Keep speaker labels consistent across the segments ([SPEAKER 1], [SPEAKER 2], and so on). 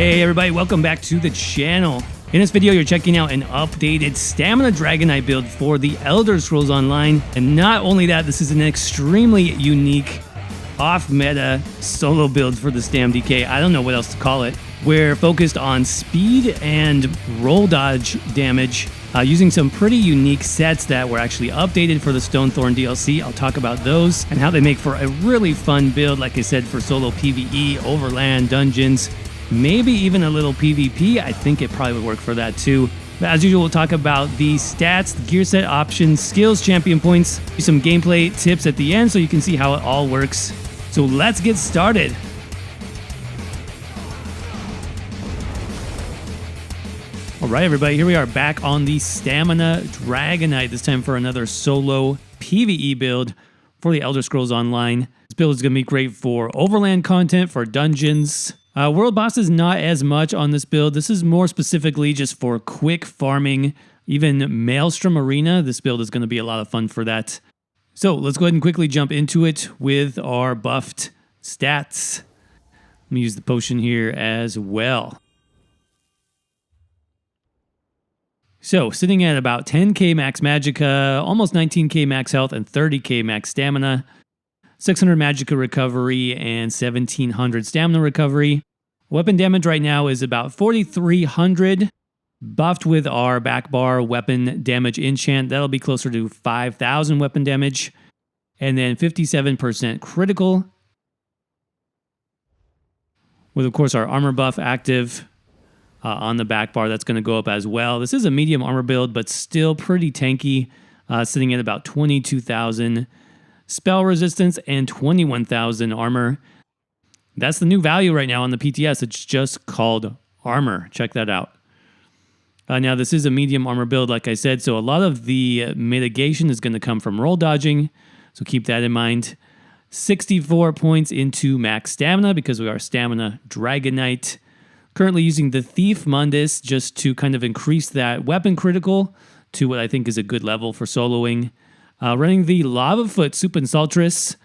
[SPEAKER 1] Hey everybody, welcome back to the channel. In this video, you're checking out an updated Stamina Dragonknight build for the Elder Scrolls Online. And not only that, this is an extremely unique off-meta solo build for the Stam DK. I don't know what else to call it. We're focused on speed and roll dodge damage using some pretty unique sets that were actually updated for the Stonethorn DLC. I'll talk about those and how they make for a really fun build, like I said, for solo PVE, overland, dungeons, maybe even a little PvP. I think it probably would work for that too. But as usual, we'll talk about the stats, the gear set options, skills, champion points, some gameplay tips at the end so you can see how it all works. So let's get started. All right, everybody, here we are back on the Stamina Dragonknight, this time for another solo PvE build for the Elder Scrolls Online. This build is going to be great for overland content, for dungeons. World bosses, not as much on this build. This is more specifically just for quick farming, even Maelstrom Arena. This build is going to be a lot of fun for that. So let's go ahead and quickly jump into it with our buffed stats. Let me use the potion here as well. So, sitting at about 10k max magicka, almost 19k max health, and 30k max stamina, 600 magicka recovery, and 1700 stamina recovery. Weapon damage right now is about 4300, buffed with our back bar weapon damage enchant. That'll be closer to 5000 weapon damage, and then 57% critical, with of course our armor buff active. On the back bar, that's going to go up as well. This is a medium armor build, but still pretty tanky, sitting at about 22,000 spell resistance and 21,000 armor. That's the new value right now on the PTS. It's just called armor. Check that out. Now, this is a medium armor build, like I said, so a lot of the mitigation is going to come from roll dodging, so keep that in mind. 64 points into max stamina because we are Stamina Dragonknight. Currently using the Thief Mundus just to kind of increase that weapon critical to what I think is a good level for soloing. Running the Lavafoot Supinsaltrus.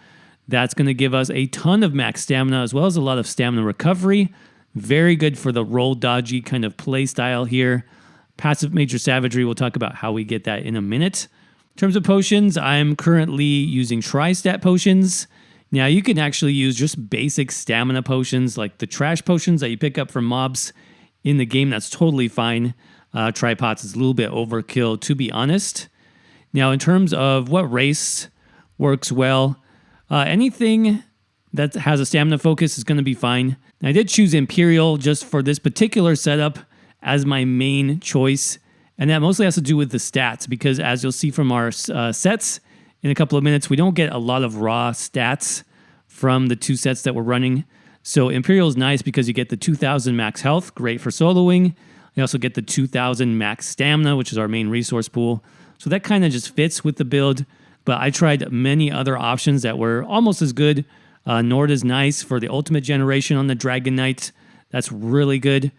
[SPEAKER 1] That's going to give us a ton of max stamina as well as a lot of stamina recovery. Very good for the roll dodgy kind of play style here. Passive Major Savagery, we'll talk about how we get that in a minute. In terms of potions, I'm currently using Tri-Stat potions. Now, you can actually use just basic stamina potions, like the trash potions that you pick up from mobs in the game. That's totally fine. Tripods is a little bit overkill, to be honest. Now, in terms of what race works well, anything that has a stamina focus is going to be fine. Now, I did choose Imperial just for this particular setup as my main choice, and that mostly has to do with the stats, because as you'll see from our sets, in a couple of minutes, we don't get a lot of raw stats from the two sets that we're running. So Imperial is nice because you get the 2000 max health, great for soloing. You also get the 2000 max stamina, which is our main resource pool. So that kind of just fits with the build. But I tried many other options that were almost as good. Nord is nice for the ultimate generation on the Dragonknight. That's really good.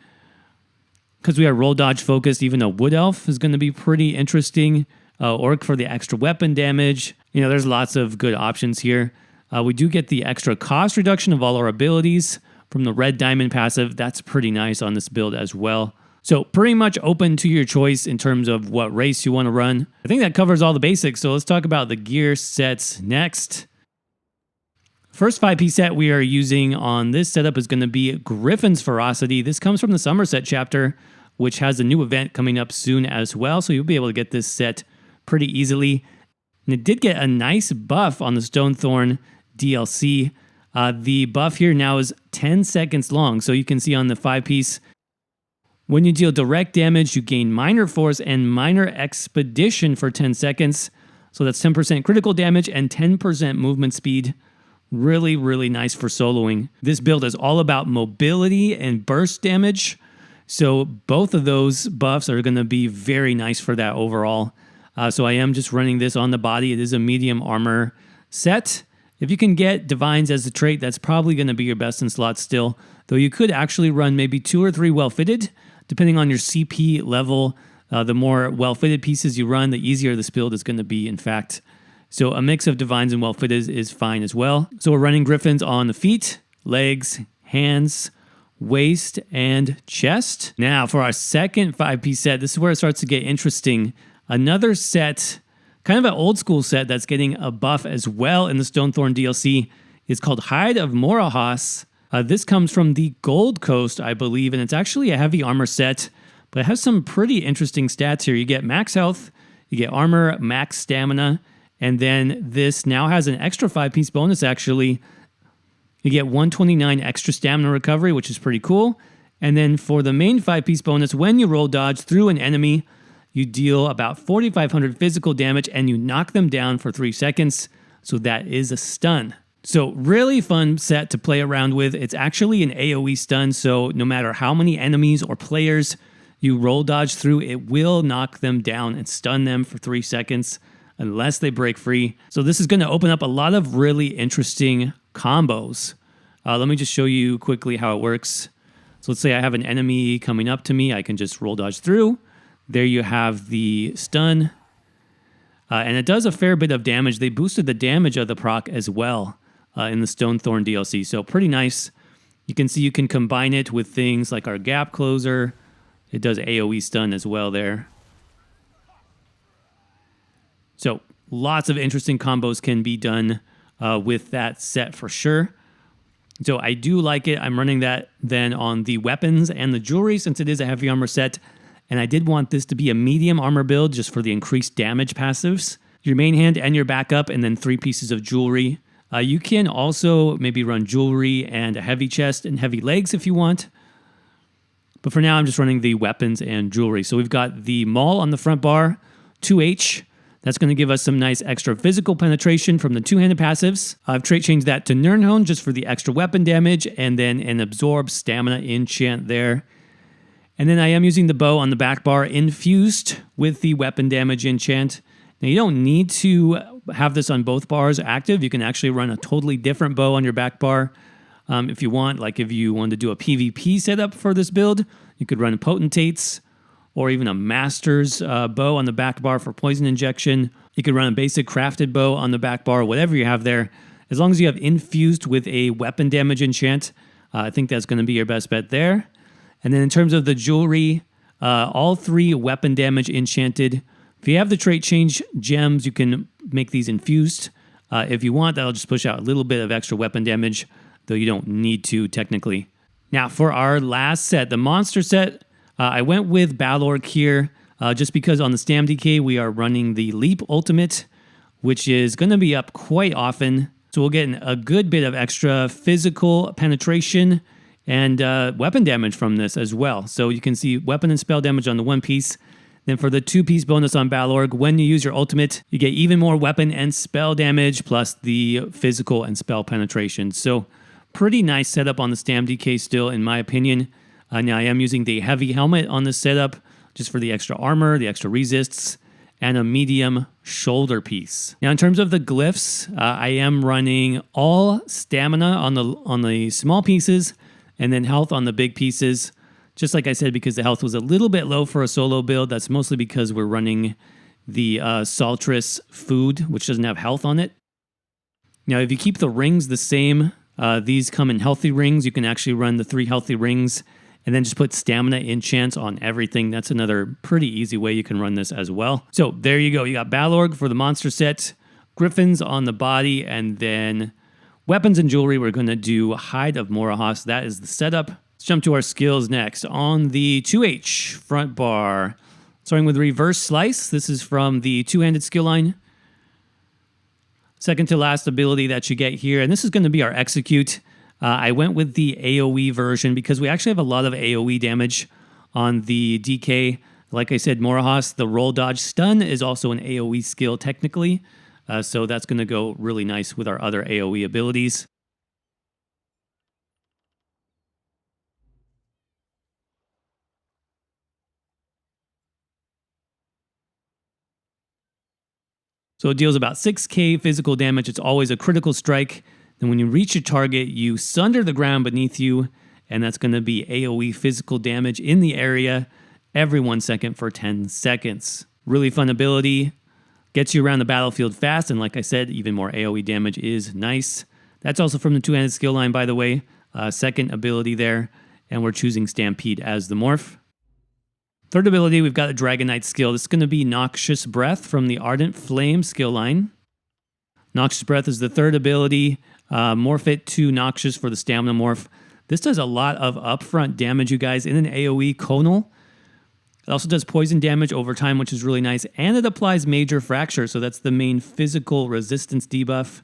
[SPEAKER 1] Because we are roll dodge focused, even a Wood Elf is going to be pretty interesting. Orc for the extra weapon damage. You know, there's lots of good options here. We do get the extra cost reduction of all our abilities from the Red Diamond passive. That's pretty nice on this build as well. So pretty much open to your choice in terms of what race you want to run. I think that covers all the basics. So let's talk about the gear sets next. First 5-piece set we are using on this setup is going to be Griffin's Ferocity. This comes from the Somerset chapter, which has a new event coming up soon as well. So you'll be able to get this set pretty easily. And it did get a nice buff on the Stonethorn DLC. The buff here now is 10 seconds long. So you can see on the 5-piece, when you deal direct damage, you gain Minor Force and Minor Expedition for 10 seconds. So that's 10% critical damage and 10% movement speed. Really, really nice for soloing. This build is all about mobility and burst damage. So both of those buffs are going to be very nice for that overall. So I am just running this on the body. It is a medium armor set. If you can get Divines as a trait, that's probably going to be your best in slot still. Though you could actually run maybe 2 or 3 well-fitted, depending on your CP level. The more well-fitted pieces you run, the easier this build is going to be, in fact. So a mix of Divines and well-fitted is fine as well. So we're running Griffins on the feet, legs, hands, waist, and chest. Now for our second 5-piece set, this is where it starts to get interesting. Another set, kind of an old school set that's getting a buff as well in the Stonethorn DLC, is called Hide of Morahas. This comes from the Gold Coast, I believe, and it's actually a heavy armor set, but it has some pretty interesting stats here. You get max health, you get armor, max stamina, and then this now has an extra 5-piece bonus, actually. You get 129 extra stamina recovery, which is pretty cool. And then for the main 5-piece bonus, when you roll dodge through an enemy, you deal about 4,500 physical damage and you knock them down for 3 seconds. So that is a stun. So really fun set to play around with. It's actually an AoE stun, so no matter how many enemies or players you roll dodge through, it will knock them down and stun them for 3 seconds unless they break free. So this is going to open up a lot of really interesting combos. Let me just show you quickly how it works. So let's say I have an enemy coming up to me. I can just roll dodge through. There you have the stun. And it does a fair bit of damage. They boosted the damage of the proc as well in the Stonethorn DLC. So pretty nice. You can see you can combine it with things like our gap closer. It does AoE stun as well there. So lots of interesting combos can be done with that set for sure. So I do like it. I'm running that then on the weapons and the jewelry since it is a heavy armor set. And I did want this to be a medium armor build just for the increased damage passives. Your main hand and your backup, and then 3 pieces of jewelry. You can also maybe run jewelry and a heavy chest and heavy legs if you want. But for now, I'm just running the weapons and jewelry. So we've got the Maul on the front bar, 2H. That's going to give us some nice extra physical penetration from the 2-handed passives. I've trait changed that to Nirnhone just for the extra weapon damage, and then an absorb stamina enchant there. And then I am using the bow on the back bar infused with the weapon damage enchant. Now you don't need to have this on both bars active. You can actually run a totally different bow on your back bar if you want. Like if you wanted to do a PvP setup for this build, you could run Potentates, or even a Master's bow on the back bar for poison injection. You could run a basic crafted bow on the back bar, whatever you have there. As long as you have infused with a weapon damage enchant, I think that's going to be your best bet there. And then in terms of the jewelry, all 3 weapon damage enchanted. If you have the trait change gems, you can make these infused. If you want, that'll just push out a little bit of extra weapon damage, though you don't need to technically. Now for our last set, the monster set, I went with Balorg here just because on the Stam DK we are running the Leap Ultimate, which is going to be up quite often. So we'll get a good bit of extra physical penetration and weapon damage from this as well. So you can see weapon and spell damage on the 1 piece. Then for the 2-piece bonus on Balorg, when you use your ultimate, you get even more weapon and spell damage plus the physical and spell penetration. So pretty nice setup on the Stam DK still, in my opinion. Now I am using the heavy helmet on this setup just for the extra armor, the extra resists, and a medium shoulder piece. Now in terms of the glyphs, I am running all stamina on the small pieces and then health on the big pieces. Just like I said, because the health was a little bit low for a solo build, that's mostly because we're running the Saltress food, which doesn't have health on it. Now if you keep the rings the same, these come in healthy rings. You can actually run the 3 healthy rings and then just put stamina enchants on everything. That's another pretty easy way you can run this as well. So there you go. You got Balorg for the monster set, Griffins on the body, and then weapons and jewelry. We're going to do Hide of Morahas. That is the setup. Let's jump to our skills next. On the 2H front bar, starting with Reverse Slice. This is from the 2-handed skill line. Second to last ability that you get here, and this is going to be our Execute. I went with the AoE version because we actually have a lot of AoE damage on the DK. Like I said, Morahas, the roll dodge stun is also an AoE skill technically. So that's going to go really nice with our other AoE abilities. So it deals about 6k physical damage. It's always a critical strike. Then when you reach your target, you sunder the ground beneath you, and that's going to be AoE physical damage in the area every 1 second for 10 seconds. Really fun ability. Gets you around the battlefield fast, and like I said, even more AoE damage is nice. That's also from the 2-handed skill line, by the way. Second ability there. and we're choosing Stampede as the morph. Third ability, we've got a Dragonknight skill. This is going to be Noxious Breath from the Ardent Flame skill line. Noxious Breath is the third ability. Morph it to Noxious for the stamina morph. This does a lot of upfront damage, you guys, in an AoE conal. It also does poison damage over time, which is really nice. And it applies Major Fracture, so that's the main physical resistance debuff,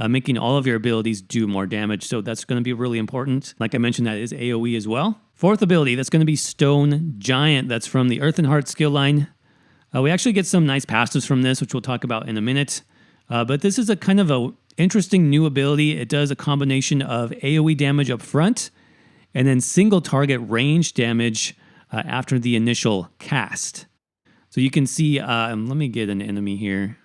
[SPEAKER 1] making all of your abilities do more damage. So that's going to be really important. Like I mentioned, that is AoE as well. Fourth ability, that's going to be Stone Giant. That's from the Earth and Heart skill line. We actually get some nice passives from this, which we'll talk about in a minute. But this is a kind of a interesting new ability. It does a combination of AoE damage up front and then single target range damage after the initial cast. So you can see, let me get an enemy here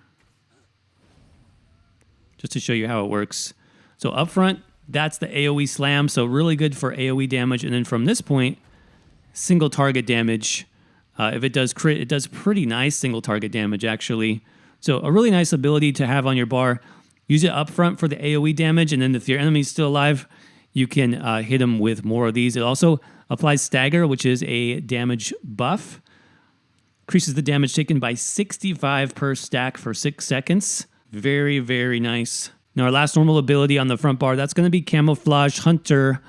[SPEAKER 1] just to show you how it works. So up front, that's the AoE slam, so really good for AoE damage. And then from this point, single target damage. If it does crit, it does pretty nice single target damage actually. So a really nice ability to have on your bar. Use it up front for the AoE damage, and then if your enemy's still alive, you can hit them with more of these. It also applies Stagger, which is a damage buff. Increases the damage taken by 65 per stack for 6 seconds. Very, very nice. Now our last normal ability on the front bar, that's going to be Camouflage Hunter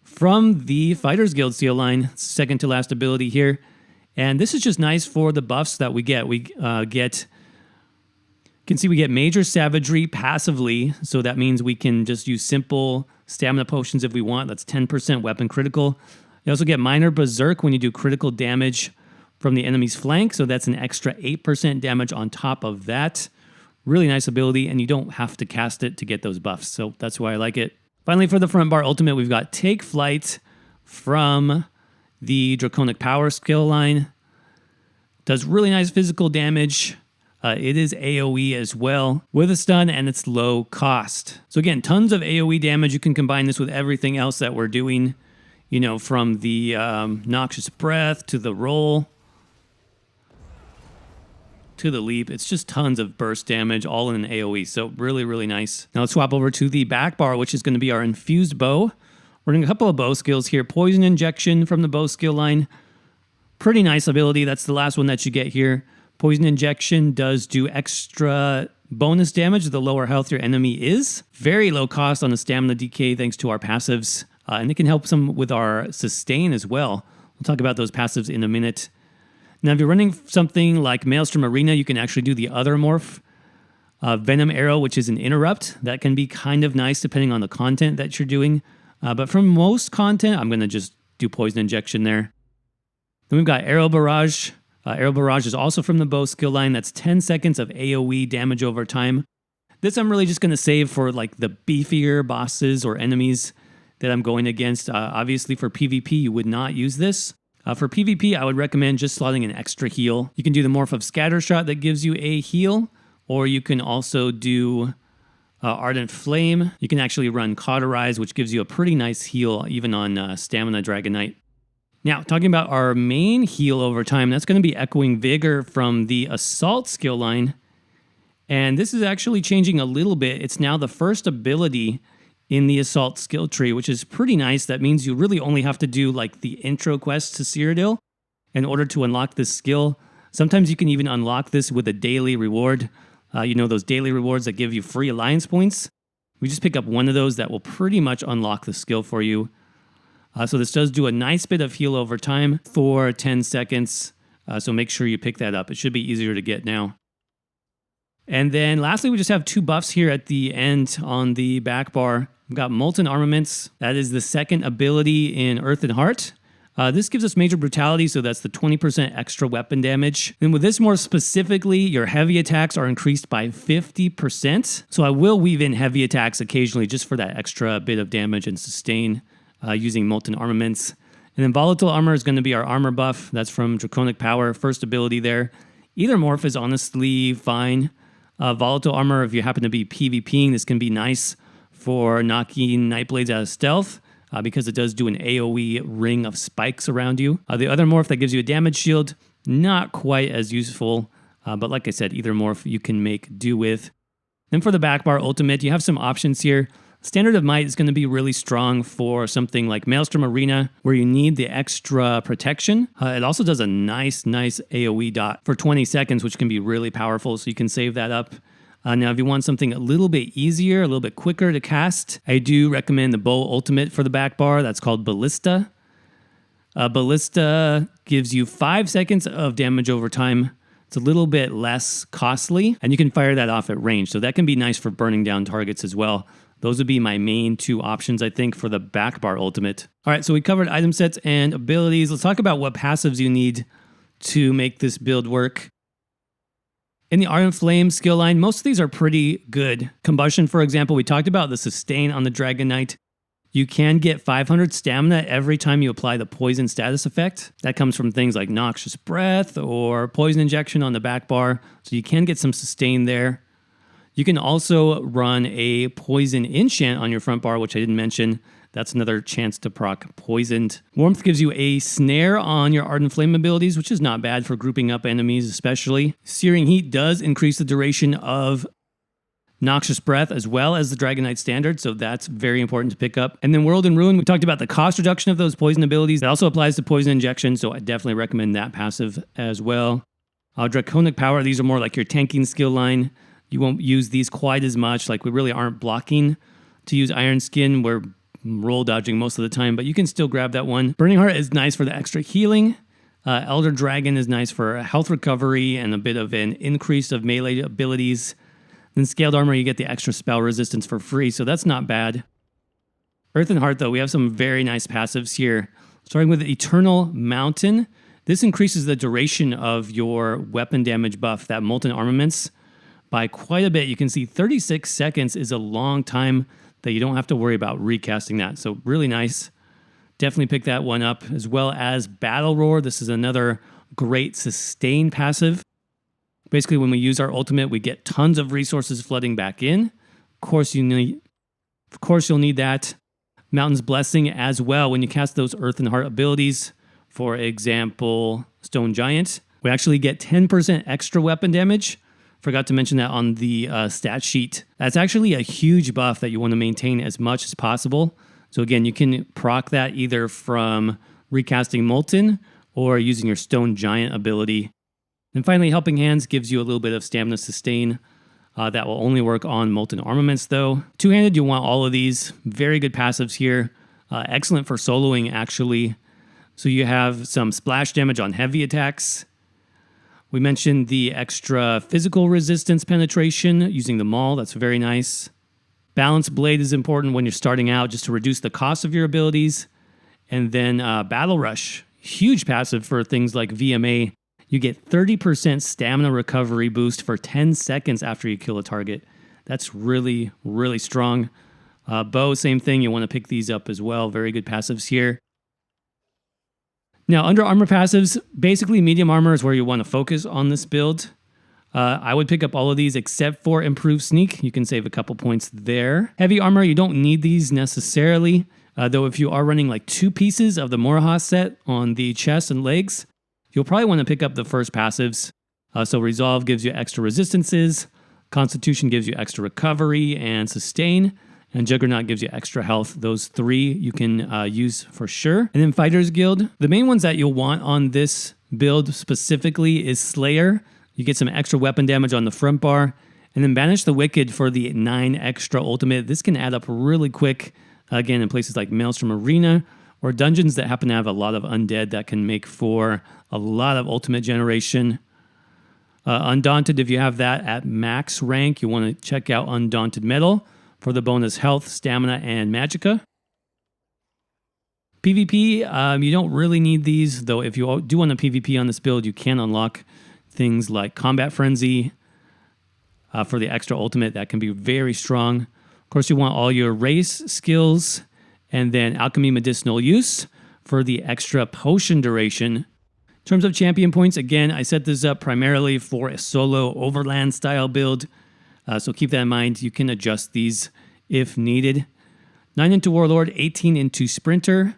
[SPEAKER 1] from the Fighters Guild seal line. Second to last ability here. And this is just nice for the buffs that we get. We can see we get Major Savagery passively, so that means we can just use simple stamina potions if we want. That's 10% weapon critical. You also get Minor Berserk when you do critical damage from the enemy's flank, so that's an extra 8% damage on top of that. Really nice ability, and you don't have to cast it to get those buffs, so that's why I like it. Finally, for the front bar ultimate, we've got Take Flight from the Draconic Power skill line. Does really nice physical damage. It is AoE as well with a stun, and it's low cost. So again, tons of AoE damage. You can combine this with everything else that we're doing, you know, from the Noxious Breath to the roll to the leap. It's just tons of burst damage all in an AoE. So really, really nice. Now let's swap over to the back bar, which is going to be our infused bow. We're doing a couple of bow skills here. Poison Injection from the bow skill line. Pretty nice ability. That's the last one that you get here. Poison Injection does do extra bonus damage the lower health your enemy is. Very low cost on the stamina DK thanks to our passives. And it can help some with our sustain as well. We'll talk about those passives in a minute. Now, if you're running something like Maelstrom Arena, you can actually do the other morph. Venom Arrow, which is an interrupt. That can be kind of nice depending on the content that you're doing. But for most content, I'm going to just do Poison Injection there. Then we've got Arrow Barrage. Arrow Barrage is also from the bow skill line. That's 10 seconds of AoE damage over time. This I'm really just going to save for like the beefier bosses or enemies that I'm going against. Obviously for PvP, you would not use this. For PvP, I would recommend just slotting an extra heal. You can do the morph of Scattershot that gives you a heal, or you can also do Ardent Flame. You can actually run Cauterize, which gives you a pretty nice heal even on Stamina Dragonknight. Now, talking about our main heal over time, that's going to be Echoing Vigor from the Assault skill line. And this is actually changing a little bit. It's now the first ability in the Assault skill tree, which is pretty nice. That means you really only have to do like the intro quest to Cyrodiil in order to unlock this skill. Sometimes you can even unlock this with a daily reward. You know, those daily rewards that give you free alliance points. We just pick up one of those that will pretty much unlock the skill for you. So this does do a nice bit of heal over time for 10 seconds. So make sure you pick that up. It should be easier to get now. And then lastly, we just have two buffs here at the end on the back bar. We've got Molten Armaments. That is the second ability in Earth and Heart. This gives us Major Brutality, so that's the 20% extra weapon damage. And with this more specifically, your heavy attacks are increased by 50%. So I will weave in heavy attacks occasionally just for that extra bit of damage and sustain using Molten Armaments. And then Volatile Armor is going to be our armor buff. That's from Draconic Power, first ability there. Either morph is honestly fine. Volatile Armor, if you happen to be PvPing, this can be nice for knocking Nightblades out of stealth. Because it does do an AoE ring of spikes around you. The other morph that gives you a damage shield, not quite as useful, but like I said, either morph you can make do with. Then for the back bar ultimate, you have some options here. Standard of Might is going to be really strong for something like Maelstrom Arena, where you need the extra protection. It also does a nice AoE dot for 20 seconds, which can be really powerful, so you can save that up. Now, if you want something a little bit easier, a little bit quicker to cast, I do recommend the Bow Ultimate for the back bar. That's called Ballista. Ballista gives you 5 seconds of damage over time. It's a little bit less costly, and you can fire that off at range. So that can be nice for burning down targets as well. Those would be my main 2 options, I think, for the back bar ultimate. All right, so we covered item sets and abilities. Let's talk about what passives you need to make this build work. In the Ardent Flame skill line, most of these are pretty good. Combustion, for example, we talked about the sustain on the Dragonknight. You can get 500 stamina every time you apply the poison status effect. That comes from things like Noxious Breath or Poison Injection on the back bar, so you can get some sustain there. You can also run a Poison Enchant on your front bar, which I didn't mention. That's another chance to proc Poisoned. Warmth gives you a snare on your Ardent Flame abilities, which is not bad for grouping up enemies especially. Searing Heat does increase the duration of Noxious Breath as well as the Dragonknight standard, so that's very important to pick up. And then World and Ruin, we talked about the cost reduction of those poison abilities. That also applies to Poison Injection, so I definitely recommend that passive as well. Draconic Power, these are more like your tanking skill line. You won't use these quite as much, like we really aren't blocking to use Iron Skin. We're roll dodging most of the time, but you can still grab that one. Burning Heart is nice for the extra healing. Elder Dragon is nice for health recovery and a bit of an increase of melee abilities. Then Scaled Armor, you get the extra spell resistance for free, so that's not bad. Earth and Heart, though, we have some very nice passives here. Starting with Eternal Mountain. This increases the duration of your weapon damage buff, that Molten Armaments, by quite a bit. You can see 36 seconds is a long time that you don't have to worry about recasting that. So really nice. Definitely pick that one up, as well as Battle Roar. This is another great sustain passive. Basically, when we use our ultimate, we get tons of resources flooding back in. Of course, you'll need that. Mountain's Blessing as well. When you cast those Earth and Heart abilities, for example, Stone Giant, we actually get 10% extra weapon damage. Forgot to mention that on the stat sheet. That's actually a huge buff that you want to maintain as much as possible. So again, you can proc that either from recasting Molten or using your Stone Giant ability. And finally, Helping Hands gives you a little bit of stamina sustain. That will only work on Molten Armaments though. Two-handed, you want all of these. Very good passives here. Excellent for soloing actually. So you have some splash damage on heavy attacks. We mentioned the extra physical resistance penetration using the Maul. That's very nice. Balance Blade is important when you're starting out just to reduce the cost of your abilities. And then Battle Rush, huge passive for things like VMA. You get 30% stamina recovery boost for 10 seconds after you kill a target. That's really, really strong. Bow, same thing. You want to pick these up as well. Very good passives here. Now, under armor passives, basically medium armor is where you want to focus on this build. I would pick up all of these except for Improved Sneak. You can save a couple points there. Heavy armor, you don't need these necessarily, though if you are running like 2 pieces of the Morahas set on the chest and legs, you'll probably want to pick up the first passives. So Resolve gives you extra resistances, Constitution gives you extra recovery and sustain, and Juggernaut gives you extra health. Those 3 you can use for sure. And then Fighter's Guild. The main ones that you'll want on this build specifically is Slayer. You get some extra weapon damage on the front bar. And then Banish the Wicked for the 9 extra ultimate. This can add up really quick, again, in places like Maelstrom Arena or dungeons that happen to have a lot of undead that can make for a lot of ultimate generation. Undaunted, if you have that at max rank, you want to check out Undaunted Metal for the bonus health, stamina, and magicka. PvP, you don't really need these, though if you do want a PvP on this build, you can unlock things like Combat Frenzy for the extra ultimate. That can be very strong. Of course, you want all your race skills, and then Alchemy Medicinal Use for the extra potion duration. In terms of champion points, again, I set this up primarily for a solo overland style build. So keep that in mind. You can adjust these if needed. 9 into Warlord, 18 into Sprinter,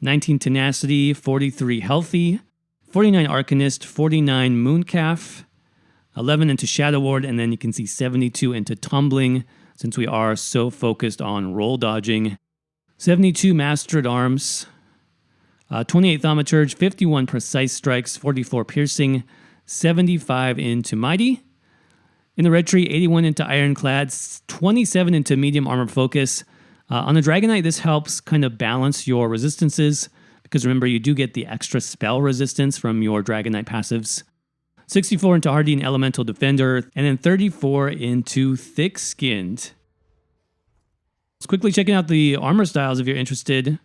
[SPEAKER 1] 19 Tenacity, 43 Healthy, 49 Arcanist, 49 Mooncalf, 11 into Shadow Ward, and then you can see 72 into Tumbling. since we are so focused on roll dodging. 72 Master at Arms, 28 Thaumaturge, 51 Precise Strikes, 44 Piercing, 75 into Mighty. In the red tree, 81 into Ironclad, 27 into Medium Armor Focus. On the Dragonknight, this helps kind of balance your resistances, because remember, you do get the extra spell resistance from your Dragonknight passives. 64 into Hardy Elemental Defender, and then 34 into Thick Skinned. Let's quickly checking out the armor styles if you're interested.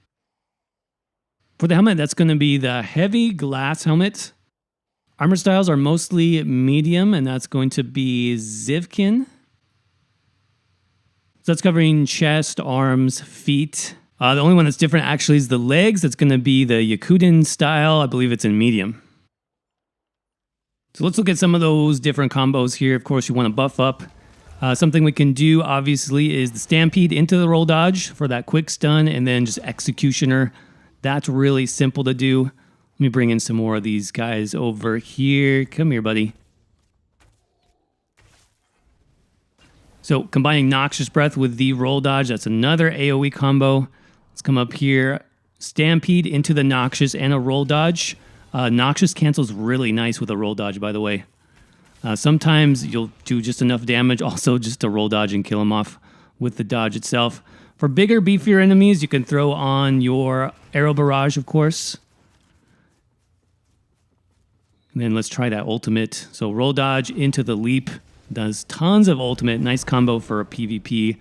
[SPEAKER 1] For the helmet, that's going to be the Heavy Glass Helmet. Armor styles are mostly medium, and that's going to be Zivkin. So that's covering chest, arms, feet. The only one that's different actually is the legs. That's going to be the Yakuden style. I believe it's in medium. So let's look at some of those different combos here. Of course, you want to buff up. Something we can do, obviously, is the Stampede into the roll dodge for that quick stun, and then just Executioner. That's really simple to do. Let me bring in some more of these guys over here. Come here, buddy. So combining Noxious Breath with the roll dodge, that's another AoE combo. Let's come up here. Stampede into the Noxious and a roll dodge. Noxious cancels really nice with a roll dodge, by the way. Sometimes you'll do just enough damage, also just to roll dodge and kill him off with the dodge itself. For bigger, beefier enemies, you can throw on your Arrow Barrage, of course. And then let's try that ultimate. So roll dodge into the leap. Does tons of ultimate. Nice combo for a PvP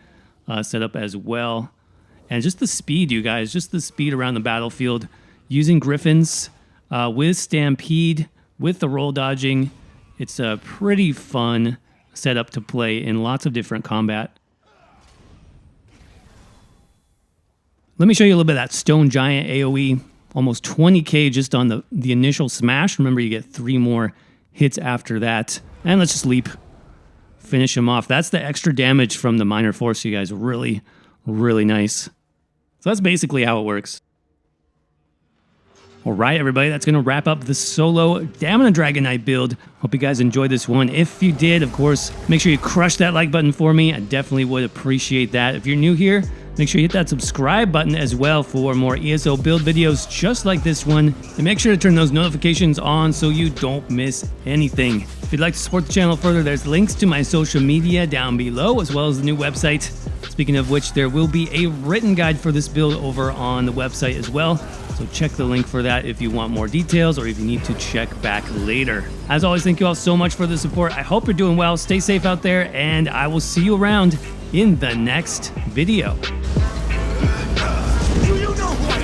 [SPEAKER 1] setup as well. And just the speed, you guys. Just the speed around the battlefield. Using Griffins with Stampede, with the roll dodging. It's a pretty fun setup to play in lots of different combat. Let me show you a little bit of that Stone Giant AoE. Almost 20k just on the initial smash. Remember, you get 3 more hits after that. And let's just leap. Finish him off. That's the extra damage from the Minor Force, you guys. Really, really nice. So that's basically how it works. All right, everybody, that's going to wrap up the solo Stamina Dragonknight build. Hope you guys enjoyed this one. If you did, of course, make sure you crush that like button for me. I definitely would appreciate that. If you're new here, make sure you hit that subscribe button as well for more ESO build videos just like this one. And make sure to turn those notifications on so you don't miss anything. If you'd like to support the channel further, there's links to my social media down below, as well as the new website. Speaking of which, there will be a written guide for this build over on the website as well. So check the link for that if you want more details or if you need to check back later. As always, thank you all so much for the support. I hope you're doing well. Stay safe out there, and I will see you around in the next video.
[SPEAKER 2] Do you know who I